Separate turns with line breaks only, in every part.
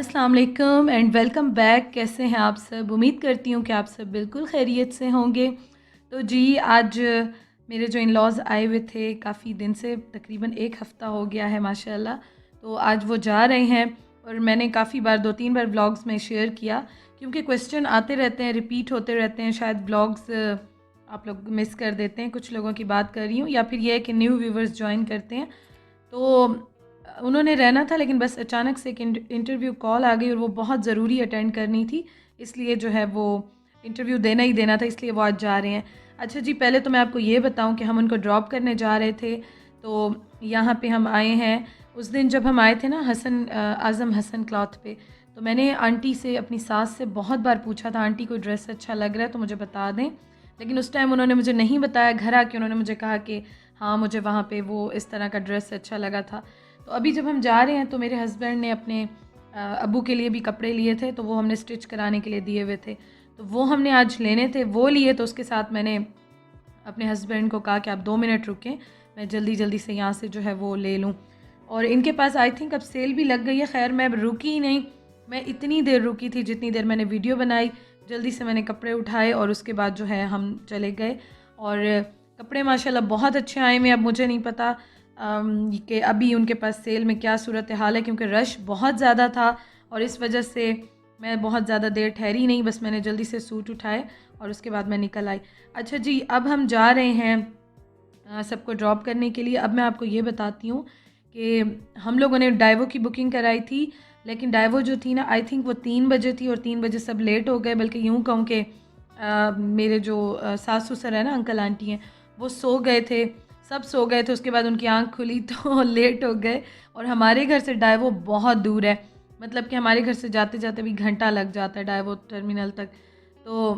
अस्सलाम वालेकुम and welcome back. कैसे हैं आप सब? उम्मीद करती हूँ कि आप सब बिल्कुल खैरियत से होंगे। तो जी आज मेरे जो इन लॉज़ आए हुए थे काफ़ी दिन से, तकरीबन 1 हफ़्ता हो गया है माशाल्लाह। तो आज वो जा रहे हैं और मैंने काफ़ी बार 2-3 बार व्लॉग्स में शेयर किया क्योंकि क्वेश्चन आते रहते हैं, रिपीट होते रहते हैं। शायद व्लॉग्स आप लोग मिस कर देते हैं, कुछ लोगों की बात कर रही हूँ, या फिर ये है कि न्यू व्यूवर्स जॉइन करते हैं। तो उन्होंने रहना था, लेकिन बस अचानक से एक इंटरव्यू कॉल आ गई और वो बहुत ज़रूरी अटेंड करनी थी, इसलिए जो है वो इंटरव्यू देना ही देना था, इसलिए वो आज जा रहे हैं। अच्छा जी, पहले तो मैं आपको ये बताऊं कि हम उनको ड्रॉप करने जा रहे थे। तो यहाँ पे हम आए हैं, उस दिन जब हम आए थे ना आज़म हसन क्लॉथ पे, तो मैंने आंटी से, अपनी सास से बहुत बार पूछा था, आंटी कोई ड्रेस अच्छा लग रहा है तो मुझे बता दें, लेकिन उस टाइम उन्होंने मुझे नहीं बताया। घर आके उन्होंने मुझे कहा कि हाँ, मुझे वहाँ पे वो इस तरह का ड्रेस अच्छा लगा था। तो अभी जब हम जा रहे हैं तो मेरे हस्बैंड ने अपने अब्बू के लिए भी कपड़े लिए थे, तो वो हमने स्टिच कराने के लिए दिए हुए थे, तो वो हमने आज लेने थे, वो लिए। तो उसके साथ मैंने अपने हस्बैंड को कहा कि आप 2 मिनट रुकें, मैं जल्दी जल्दी से यहाँ से जो है वो ले लूँ। और इनके पास आई थिंक अब सेल भी लग गई है। खैर मैं अब रुकी ही नहीं, मैं इतनी देर रुकी थी जितनी देर मैंने वीडियो बनाई। जल्दी से मैंने कपड़े उठाए और उसके बाद जो है हम चले गए। और कपड़े माशाल्लाह बहुत अच्छे आए हैं। अब मुझे नहीं पता कि अभी उनके पास सेल में क्या सूरत हाल है, क्योंकि रश बहुत ज़्यादा था और इस वजह से मैं बहुत ज़्यादा देर ठहरी नहीं, बस मैंने जल्दी से सूट उठाए और उसके बाद मैं निकल आई। अच्छा जी, अब हम जा रहे हैं सबको ड्रॉप करने के लिए। अब मैं आपको ये बताती हूँ कि हम लोगों ने डाइवो की बुकिंग कराई थी, लेकिन डाइवो जो थी ना, आई थिंक वो 3 बजे थी और 3 बजे सब लेट हो गए। बल्कि यूँ कहूँ कि मेरे जो सास ससुर है ना, अंकल आंटी हैं, वो सो गए थे, सब सो गए थे। उसके बाद उनकी आंख खुली तो लेट हो गए। और हमारे घर से डाइवो बहुत दूर है, मतलब कि हमारे घर से जाते जाते भी घंटा लग जाता है डाइवो टर्मिनल तक। तो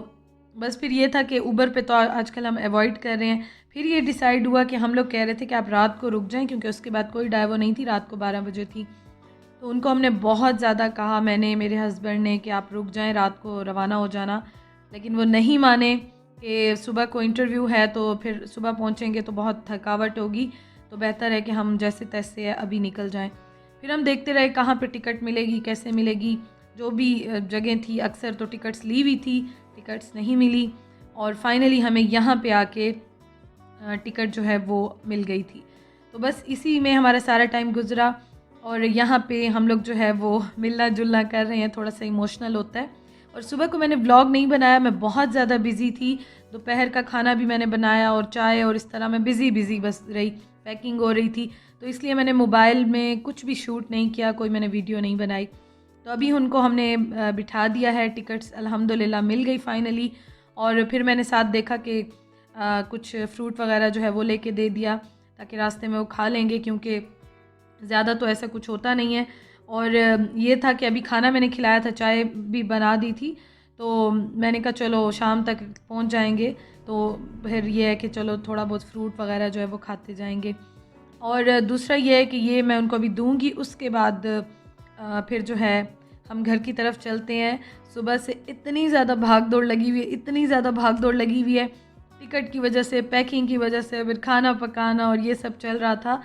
बस फिर ये था कि ऊबर पे तो आजकल हम अवॉइड कर रहे हैं। फिर ये डिसाइड हुआ कि हम लोग कह रहे थे कि आप रात को रुक जाएं, क्योंकि उसके बाद कोई डाइवो नहीं थी, रात को 12 बजे थी। तो उनको हमने बहुत ज़्यादा कहा, मैंने, मेरे हस्बैंड ने, कि आप रुक जाएं, रात को रवाना हो जाना, लेकिन वो नहीं माने कि सुबह को इंटरव्यू है तो फिर सुबह पहुंचेंगे तो बहुत थकावट होगी, तो बेहतर है कि हम जैसे तैसे अभी निकल जाएं। फिर हम देखते रहे कहाँ पे टिकट मिलेगी, कैसे मिलेगी। जो भी जगह थी, अक्सर तो टिकट्स ली हुई थी, टिकट्स नहीं मिली, और फाइनली हमें यहाँ पे आके टिकट जो है वो मिल गई थी। तो बस इसी में हमारा सारा टाइम गुज़रा। और यहाँ पे हम लोग जो है वो मिलना जुलना कर रहे हैं, थोड़ा सा इमोशनल होता है। और सुबह को मैंने व्लॉग नहीं बनाया, मैं बहुत ज़्यादा बिज़ी थी। दोपहर का खाना भी मैंने बनाया और चाय, और इस तरह मैं बिज़ी बस रही, पैकिंग हो रही थी, तो इसलिए मैंने मोबाइल में कुछ भी शूट नहीं किया, कोई मैंने वीडियो नहीं बनाई। तो अभी उनको हमने बिठा दिया है, टिकट्स अल्हम्दुलिल्लाह मिल गई फ़ाइनली। और फिर मैंने साथ देखा कि कुछ फ्रूट वगैरह जो है वो लेके दे दिया, ताकि रास्ते में वो खा लेंगे, क्योंकि ज़्यादा तो ऐसा कुछ होता नहीं है। और ये था कि अभी खाना मैंने खिलाया था, चाय भी बना दी थी, तो मैंने कहा चलो शाम तक पहुंच जाएंगे, तो फिर ये है कि चलो थोड़ा बहुत फ्रूट वगैरह जो है वो खाते जाएंगे। और दूसरा ये है कि ये मैं उनको अभी दूंगी, उसके बाद फिर जो है हम घर की तरफ चलते हैं। सुबह से इतनी ज़्यादा भाग दौड़ लगी हुई है, इतनी ज़्यादा भाग दौड़ लगी हुई है, टिकट की वजह से, पैकिंग की वजह से, फिर खाना पकाना और ये सब चल रहा था।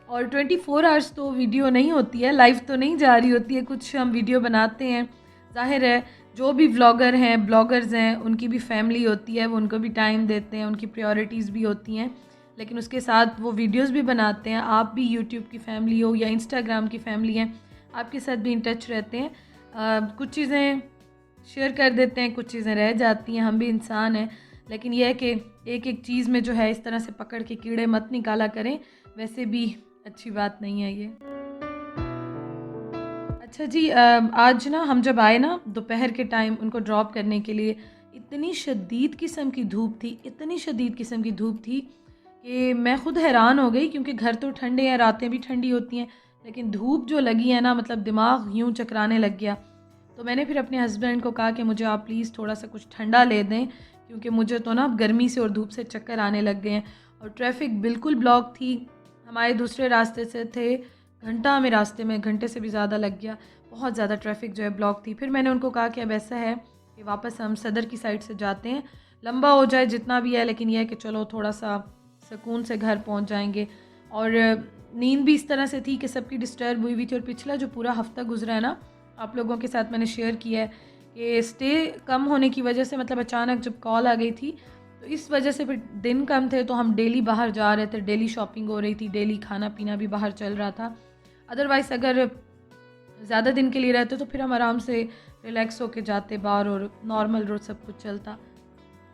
और 24 आवर्स तो वीडियो नहीं होती है, लाइव तो नहीं जा रही होती है, कुछ हम वीडियो बनाते हैं। ज़ाहिर है जो भी व्लॉगर हैं, ब्लॉगर्स हैं, उनकी भी फैमिली होती है, वो उनको भी टाइम देते हैं, उनकी प्रायोरिटीज़ भी होती हैं, लेकिन उसके साथ वो वीडियोस भी बनाते हैं। आप भी यूट्यूब की फ़ैमिली हो या इंस्टाग्राम की फ़ैमिली हैं, आपके साथ भी इन टच रहते हैं। कुछ चीज़ें शेयर कर देते हैं, कुछ चीज़ें रह जाती हैं, हम भी इंसान हैं। लेकिन यह है कि एक एक चीज़ में जो है इस तरह से पकड़ के कीड़े मत निकाला करें, वैसे भी अच्छी बात नहीं है ये। अच्छा जी, आज ना हम जब आए ना दोपहर के टाइम उनको ड्रॉप करने के लिए, इतनी शदीद किस्म की धूप थी, इतनी शदीद किस्म की धूप थी कि मैं ख़ुद हैरान हो गई, क्योंकि घर तो ठंडे हैं, रातें भी ठंडी होती हैं, लेकिन धूप जो लगी है ना, मतलब दिमाग यूँ चकराने लग गया। तो मैंने फिर अपने हस्बैंड को कहा कि मुझे आप प्लीज़ थोड़ा सा कुछ ठंडा ले दें, क्योंकि मुझे तो ना गर्मी से और धूप से चक्कर आने लग गए हैं। और ट्रैफिक बिल्कुल ब्लॉक थी, हमारे दूसरे रास्ते से थे, घंटा हमें रास्ते में, घंटे से भी ज़्यादा लग गया, बहुत ज़्यादा ट्रैफिक जो है ब्लॉक थी। फिर मैंने उनको कहा कि अब ऐसा है कि वापस हम सदर की साइड से जाते हैं, लंबा हो जाए जितना भी है, लेकिन यह है कि चलो थोड़ा सा सुकून से घर पहुंच जाएंगे। और नींद भी इस तरह से थी कि सबकी डिस्टर्ब हुई थी। और पिछला जो पूरा हफ्ता गुजरा है ना, आप लोगों के साथ मैंने शेयर किया है कि स्टे कम होने की वजह से, मतलब अचानक जब कॉल आ गई थी तो इस वजह से फिर दिन कम थे तो हम डेली बाहर जा रहे थे, डेली शॉपिंग हो रही थी, डेली खाना पीना भी बाहर चल रहा था। अदरवाइज़ अगर ज़्यादा दिन के लिए रहते तो फिर हम आराम से रिलैक्स होके जाते बाहर और नॉर्मल रोज़ सब कुछ चलता।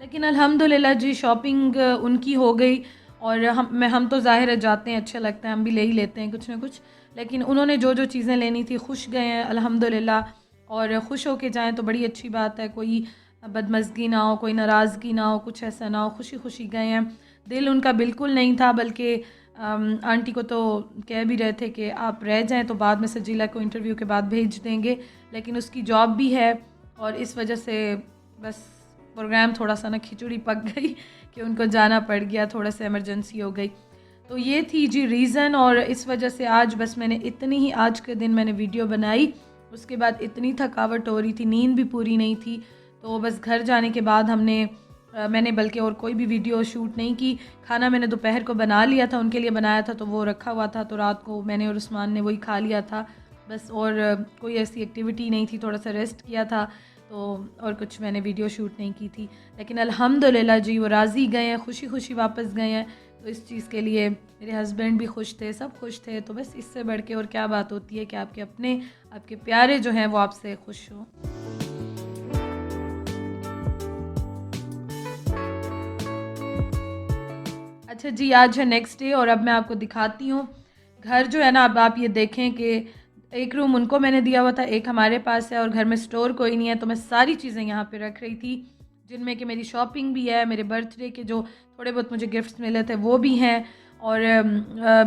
लेकिन अल्हम्दुलिल्लाह जी शॉपिंग उनकी हो गई और हम तो ज़ाहिर है जाते हैं, अच्छा लगता है, हम भी ले ही लेते हैं कुछ ना कुछ। लेकिन उन्होंने जो जो चीज़ें लेनी थी खुश गए हैं अल्हम्दुलिल्लाह, और खुश होके जाएँ तो बड़ी अच्छी बात है। कोई बदमज़गी ना हो, कोई नाराज़गी ना हो, कुछ ऐसा ना हो, खुशी खुशी गए हैं। दिल उनका बिल्कुल नहीं था, बल्कि आंटी को तो कह भी रहे थे कि आप रह जाएं तो बाद में सजीला को इंटरव्यू के बाद भेज देंगे, लेकिन उसकी जॉब भी है और इस वजह से बस प्रोग्राम थोड़ा सा ना खिचड़ी पक गई कि उनको जाना पड़ गया, थोड़ा सा इमरजेंसी हो गई। तो ये थी जी रीज़न, और इस वजह से आज बस मैंने इतनी ही आज के दिन मैंने वीडियो बनाई। उसके बाद इतनी थकावट हो रही थी, नींद भी पूरी नहीं थी, तो बस घर जाने के बाद मैंने बल्कि और कोई भी वीडियो शूट नहीं की। खाना मैंने दोपहर को बना लिया था, उनके लिए बनाया था तो वो रखा हुआ था, तो रात को मैंने और उस्मान ने वही खा लिया था बस। और कोई ऐसी एक्टिविटी नहीं थी, थोड़ा सा रेस्ट किया था, तो और कुछ मैंने वीडियो शूट नहीं की थी। लेकिन अल्हम्दुलिल्लाह जी वो राज़ी गए हैं, खुशी खुशी वापस गए हैं, तो इस चीज़ के लिए मेरे हस्बैंड भी खुश थे, सब खुश थे। तो बस इससे बढ़ के और क्या बात होती है कि आपके अपने, आपके प्यारे जो हैं वो आपसे खुश हों। अच्छा जी, आज है नेक्स्ट डे और अब मैं आपको दिखाती हूँ घर जो है ना। अब आप ये देखें कि एक रूम उनको मैंने दिया हुआ था, एक हमारे पास है, और घर में स्टोर कोई नहीं है, तो मैं सारी चीज़ें यहाँ पे रख रही थी, जिनमें कि मेरी शॉपिंग भी है, मेरे बर्थडे के जो थोड़े बहुत मुझे गिफ्ट्स मिले थे वो भी हैं। और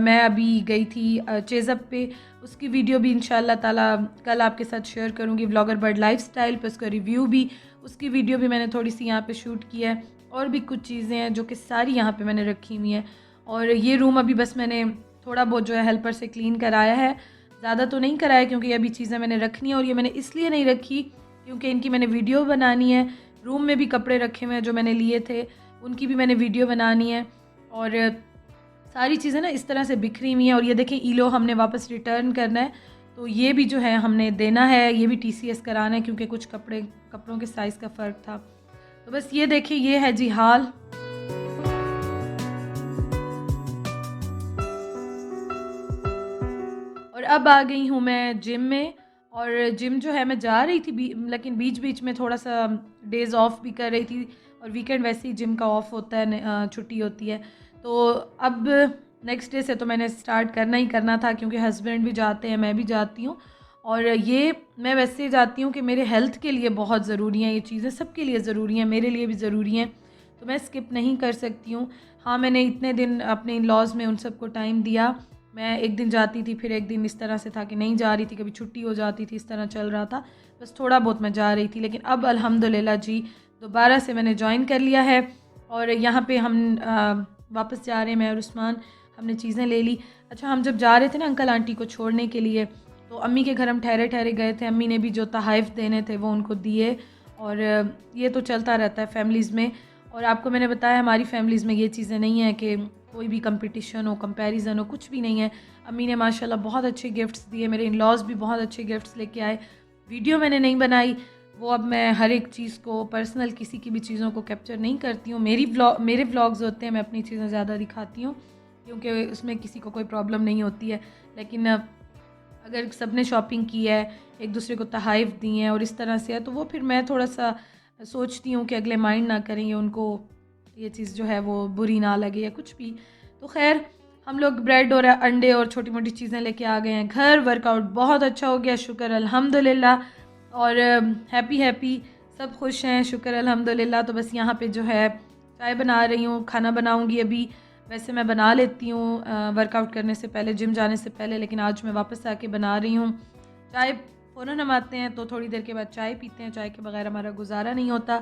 मैं अभी गई थी चेज़अप पे, उसकी वीडियो भी इंशाल्लाह ताला कल आपके साथ शेयर करूँगी। व्लॉगर बर्ड लाइफस्टाइल पे उसका रिव्यू भी, उसकी वीडियो भी मैंने थोड़ी सी यहाँ पे शूट की है, और भी कुछ चीज़ें हैं जो कि सारी यहाँ पे मैंने रखी हुई हैं। और ये रूम अभी बस मैंने थोड़ा बहुत जो है हेल्पर से क्लीन कराया है, ज़्यादा तो नहीं कराया क्योंकि ये अभी चीज़ें मैंने रखनी है, और ये मैंने इसलिए नहीं रखी क्योंकि इनकी मैंने वीडियो बनानी है। रूम में भी कपड़े रखे हुए हैं जो मैंने लिए थे, उनकी भी मैंने वीडियो बनानी है, और सारी चीज़ें ना इस तरह से बिखरी हुई हैं। और ये देखें ईलो हमने वापस रिटर्न करना है, तो ये भी जो है हमने देना है, ये भी TCS कराना है क्योंकि कुछ कपड़ों के साइज़ का फ़र्क था। तो बस ये देखिए, ये है जी हाल। और अब आ गई हूँ मैं जिम में, और जिम जो है मैं जा रही थी लेकिन बीच बीच में थोड़ा सा डेज़ ऑफ भी कर रही थी, और वीकेंड वैसे ही जिम का ऑफ होता है, छुट्टी होती है। तो अब नेक्स्ट डे से तो मैंने स्टार्ट करना ही करना था क्योंकि हस्बैंड भी जाते हैं, मैं भी जाती हूँ, और ये मैं वैसे जाती हूँ कि मेरे हेल्थ के लिए बहुत ज़रूरी हैं ये चीज़ें, सबके लिए ज़रूरी हैं, मेरे लिए भी ज़रूरी हैं, तो मैं स्किप नहीं कर सकती हूँ। हाँ, मैंने इतने दिन अपने इन लॉज़ में उन सबको टाइम दिया। मैं एक दिन जाती थी, फिर एक दिन इस तरह से था कि नहीं जा रही थी, कभी छुट्टी हो जाती थी, इस तरह चल रहा था, बस थोड़ा बहुत मैं जा रही थी। लेकिन अब अल्हम्दुलिल्लाह जी दोबारा से मैंने जॉइन कर लिया है, और यहाँ पे हम वापस जा रहे हैं, मैं और उस्मान, हमने चीज़ें ले ली। अच्छा, हम जब जा रहे थे ना अंकल आंटी को छोड़ने के लिए, तो अम्मी के घर हम ठहरे ठहरे गए थे, अम्मी ने भी जो तहाइफ़ देने थे वो उनको दिए, और ये तो चलता रहता है फैमिलीज़ में। और आपको मैंने बताया हमारी फैमिलीज़ में ये चीज़ें नहीं है कि कोई भी कंपटीशन हो, कंपैरिजन हो, कुछ भी नहीं है। अम्मी ने माशाल्लाह बहुत अच्छे गिफ्ट्स दिए, मेरे इन लॉज़ भी बहुत अच्छे गिफ्ट्स लेके आए। वीडियो मैंने नहीं बनाई, वो अब मैं हर एक चीज़ को पर्सनल किसी की भी चीज़ों को कैप्चर नहीं करती हूँ। मेरे व्लॉग्स होते हैं, मैं अपनी चीज़ें ज़्यादा दिखाती हूँ क्योंकि उसमें किसी को कोई प्रॉब्लम नहीं होती है। लेकिन अगर सब ने शॉपिंग की है, एक दूसरे को तहाइफ़ दी हैं और इस तरह से है, तो वो फिर मैं थोड़ा सा सोचती हूँ कि अगले माइंड ना करें, या उनको ये चीज़ जो है वो बुरी ना लगे या कुछ भी। तो खैर, हम लोग ब्रेड और अंडे और छोटी मोटी चीज़ें लेके आ गए हैं घर। वर्कआउट बहुत अच्छा हो गया, शुक्र अल्हम्दुलिल्लाह, और हैप्पी सब खुश हैं, शुक्र अल्हम्दुलिल्लाह। तो बस यहाँ पे जो है चाय बना रही हूँ, खाना बनाऊँगी अभी। वैसे मैं बना लेती हूँ वर्कआउट करने से पहले, जिम जाने से पहले, लेकिन आज मैं वापस आके बना रही हूँ। चाय फ़ौरन हम आते हैं तो थोड़ी देर के बाद चाय पीते हैं, चाय के बगैर हमारा गुजारा नहीं होता।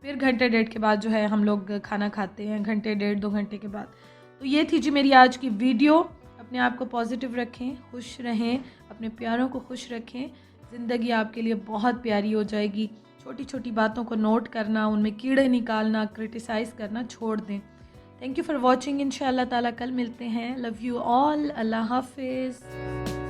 फिर घंटे डेढ़ के बाद जो है हम लोग खाना खाते हैं, घंटे डेढ़ 2 घंटे के बाद। तो ये थी जी मेरी आज की वीडियो। अपने आप को पॉजिटिव रखें, खुश रहें, अपने प्यारों को खुश रखें, ज़िंदगी आपके लिए बहुत प्यारी हो जाएगी। छोटी छोटी बातों को नोट करना, उनमें कीड़े निकालना, क्रिटिसाइज़ करना छोड़ दें। Thank you for watching. इंशाअल्लाह ताला कल मिलते हैं। Love you all. अल्लाह हाफिज़।